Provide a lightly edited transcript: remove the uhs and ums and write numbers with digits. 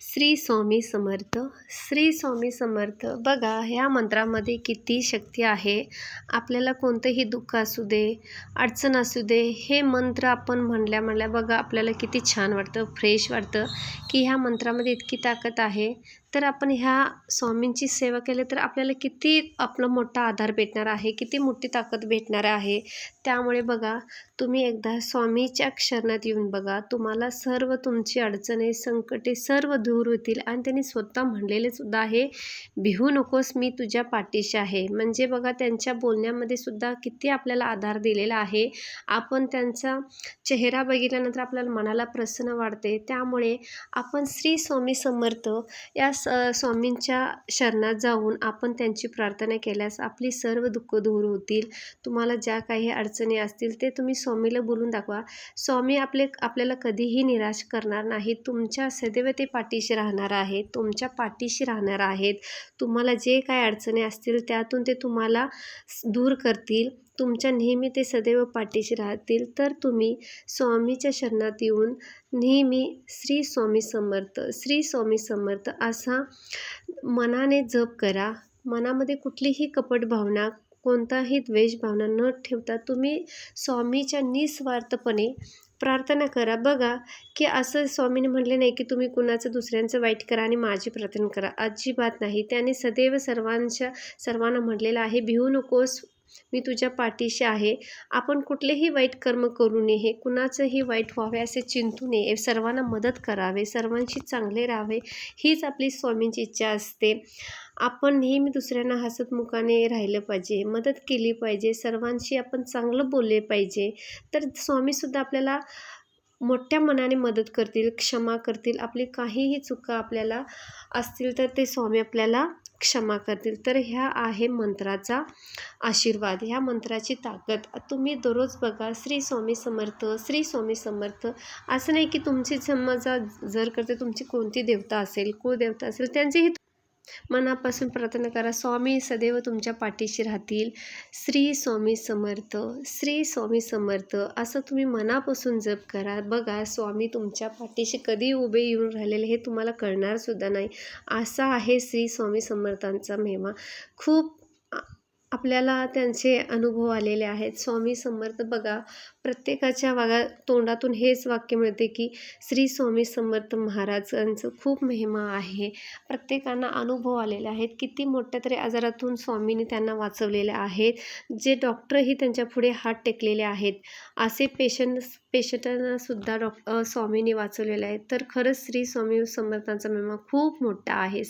श्री स्वामी समर्थ. श्री स्वामी समर्थ. बघा, ह्या मंत्रामध्ये किती शक्ती आहे. आपल्याला कोणतंही दुःख असू दे, अडचण असू दे, हे मंत्र आपण म्हणल्या बघा आपल्याला किती छान वाटतं, फ्रेश वाटतं की ह्या मंत्रामध्ये इतकी ताकद आहे. तर आपण ह्या स्वामींची सेवा केली तर आपल्याला किती आपला मोठा आधार भेटणार आहे, किती मोठी ताकद भेटणार आहे. त्यामुळे बघा, तुम्ही एकदा स्वामीच्या शरणात येऊन बघा, तुम्हाला सर्व तुमची अडचणी, संकटे सर्व दूर होतील. आणि त्यांनी स्वतः म्हणलेले सुद्धा आहे, भिवू नकोस, मी तुझ्या पाठीशी आहे. म्हणजे बघा, त्यांच्या बोलण्यामध्ये सुद्धा किती आपल्याला आधार दिलेला आहे. आपण त्यांचा चेहरा बघितल्यानंतर आपल्याला मनाला प्रसन्न वाटते. त्यामुळे आपण श्री स्वामी समर्थ या स्वामींच्या शरणात जाऊन आपण त्यांची प्रार्थना केल्यास आपली सर्व दुःख दूर होतील. तुम्हाला ज्या काही अडचणी असतील ते तुम्ही स्वामीला बोलून दाखवा. स्वामी आपल्याला कधीही निराश करणार नाही. तुमच्या सदैव ते पाठीशी राहणार आहेत, तुमच्या पाठीशी राहणार आहेत. तुम्हाला जे काही अडचणी असतील त्यातून ते तुम्हाला दूर करतील. तुमच्या नेहमी ते सदैव पाठीशी राहतील. तर तुम्ही स्वामीच्या शरणात येऊन नेहमी श्री स्वामी समर्थ, श्री स्वामी समर्थ असा मनाने जप करा. मनामध्ये कुठलीही कपट भावना, कोणताही द्वेष भावना न ठेवता तुम्ही स्वामीच्या निस्वार्थपणे प्रार्थना करा. बघा की असं स्वामीने म्हटले नाही की तुम्ही कुणाचं दुसऱ्यांचं वाईट करा आणि माझी प्रार्थना करा. अजिबात नाही. त्याने सदैव सर्वांना म्हटलेलं आहे, भिवू नकोस, मी तुझ्या पाठीशी आहे. आपण कुठलेही वाईट कर्म करू नये, कुणाचंही वाईट व्हावे असे चिंतू नये. सर्वांना मदत करावे, सर्वांशी चांगले राहावे, हीच आपली स्वामींची इच्छा असते. आपण नेहमी दुसऱ्यांना हसतमुखाने राहिलं पाहिजे, मदत केली पाहिजे, सर्वांशी आपण चांगलं बोलले पाहिजे. तर स्वामीसुद्धा आपल्याला मोठ्या मनाने मदत करतील, क्षमा करतील. आपली काहीही चुका आपल्याला असतील तर ते स्वामी आपल्याला क्षमा करतील. तर ह्या आहे मंत्राचा आशीर्वाद, ह्या मंत्राची ताकद. तुम्ही दररोज बघा, श्री स्वामी समर्थ, श्री स्वामी समर्थ. असं नाही की तुमची समजा जर करते तुमची कोणती देवता असेल, कुळदेवता असेल, त्यांचीही मनापासून प्रार्थना करा. स्वामी सदैव तुमच्या पाठीशी राहतील. श्री स्वामी समर्थ, श्री स्वामी समर्थ असं तुम्ही मनापासून जप करा. बघा, स्वामी तुमच्या पाठीशी कधी उभे येऊन राहिलेले हे तुम्हाला कळणार सुद्धा नाही. असा आहे श्री स्वामी समर्थांचा महिमा. खूप आपल्याला त्यांचे अनुभव आलेले आहेत. स्वामी समर्थ बघा, प्रत्येकाच्या तोंडातून हेच वाक्य मिळते की श्री स्वामी समर्थ महाराजांचं खूप महिमा आहे. प्रत्येकांना अनुभव आलेले आहेत. किती मोठ्या तरी आजारातून स्वामींनी त्यांना वाचवलेले आहेत. जे डॉक्टरही त्यांच्या पुढे हात टेकलेले आहेत, असे पेशंटांना सुद्धा स्वामींनी वाचवलेले आहेत. तर खरंच श्री स्वामी समर्थांचा महिमा खूप मोठा आहे.